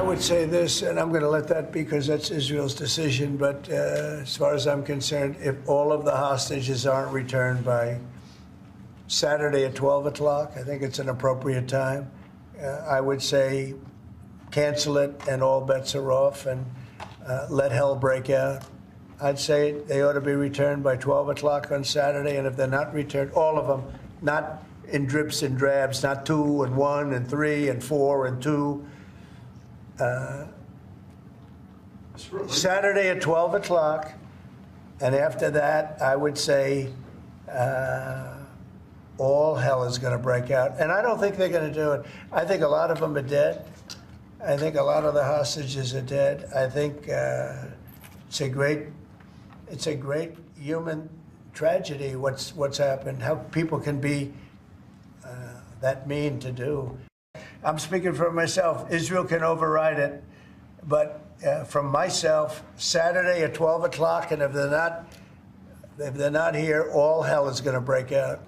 would say this, and I'm going to let that because that's Israel's decision, but as far as I'm concerned, if all of the hostages aren't returned by Saturday at 12 o'clock, I think it's an appropriate time. I would say cancel it and all bets are off and let hell break out. I'd say they ought to be returned by 12 o'clock on Saturday, and if they're not returned, all of them, not in drips and drabs, not 2 and 1 and 3 and 4 and 2. Saturday at 12 o'clock, and after that, I would say all hell is going to break out. And I don't think they're going to do it. I think a lot of them are dead. I think a lot of the hostages are dead. I think it's a great human tragedy what's happened, how people can be that mean to do. I'm speaking for myself. Israel can override it, but from myself, Saturday at 12 o'clock, and if they're not here, all hell is going to break out.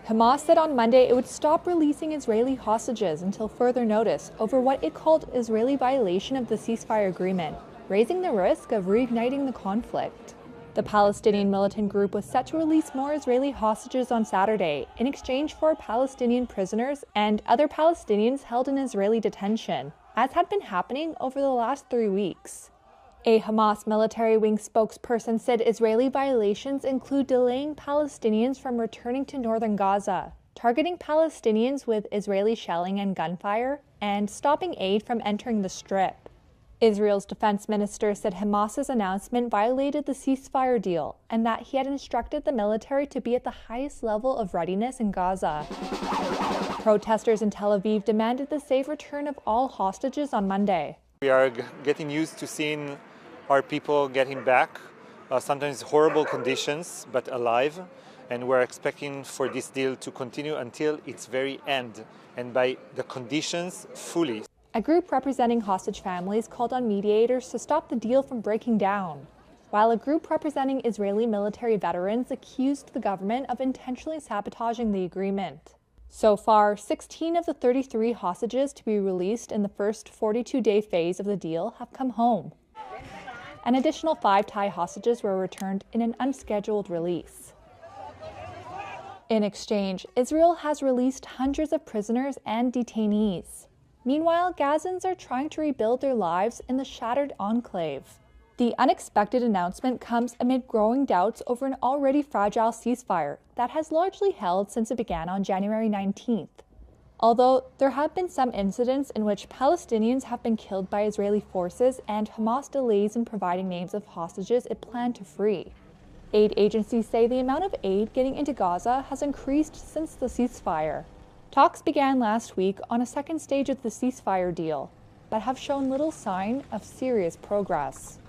Hamas said on Monday it would stop releasing Israeli hostages until further notice over what it called Israeli violation of the ceasefire agreement, raising the risk of reigniting the conflict. The Palestinian militant group was set to release more Israeli hostages on Saturday in exchange for Palestinian prisoners and other Palestinians held in Israeli detention, as had been happening over the last 3 weeks. A Hamas military wing spokesperson said Israeli violations include delaying Palestinians from returning to northern Gaza, targeting Palestinians with Israeli shelling and gunfire, and stopping aid from entering the Strip. Israel's defense minister said Hamas's announcement violated the ceasefire deal and that he had instructed the military to be at the highest level of readiness in Gaza. Protesters in Tel Aviv demanded the safe return of all hostages on Monday. We are getting used to seeing our people getting back, sometimes horrible conditions, but alive. And we're expecting for this deal to continue until its very end, and by the conditions fully. A group representing hostage families called on mediators to stop the deal from breaking down, while a group representing Israeli military veterans accused the government of intentionally sabotaging the agreement. So far, 16 of the 33 hostages to be released in the first 42-day phase of the deal have come home. An additional 5 Thai hostages were returned in an unscheduled release. In exchange, Israel has released hundreds of prisoners and detainees. Meanwhile, Gazans are trying to rebuild their lives in the shattered enclave. The unexpected announcement comes amid growing doubts over an already fragile ceasefire that has largely held since it began on January 19th. Although there have been some incidents in which Palestinians have been killed by Israeli forces and Hamas delays in providing names of hostages it planned to free. Aid agencies say the amount of aid getting into Gaza has increased since the ceasefire. Talks began last week on a second stage of the ceasefire deal, but have shown little sign of serious progress.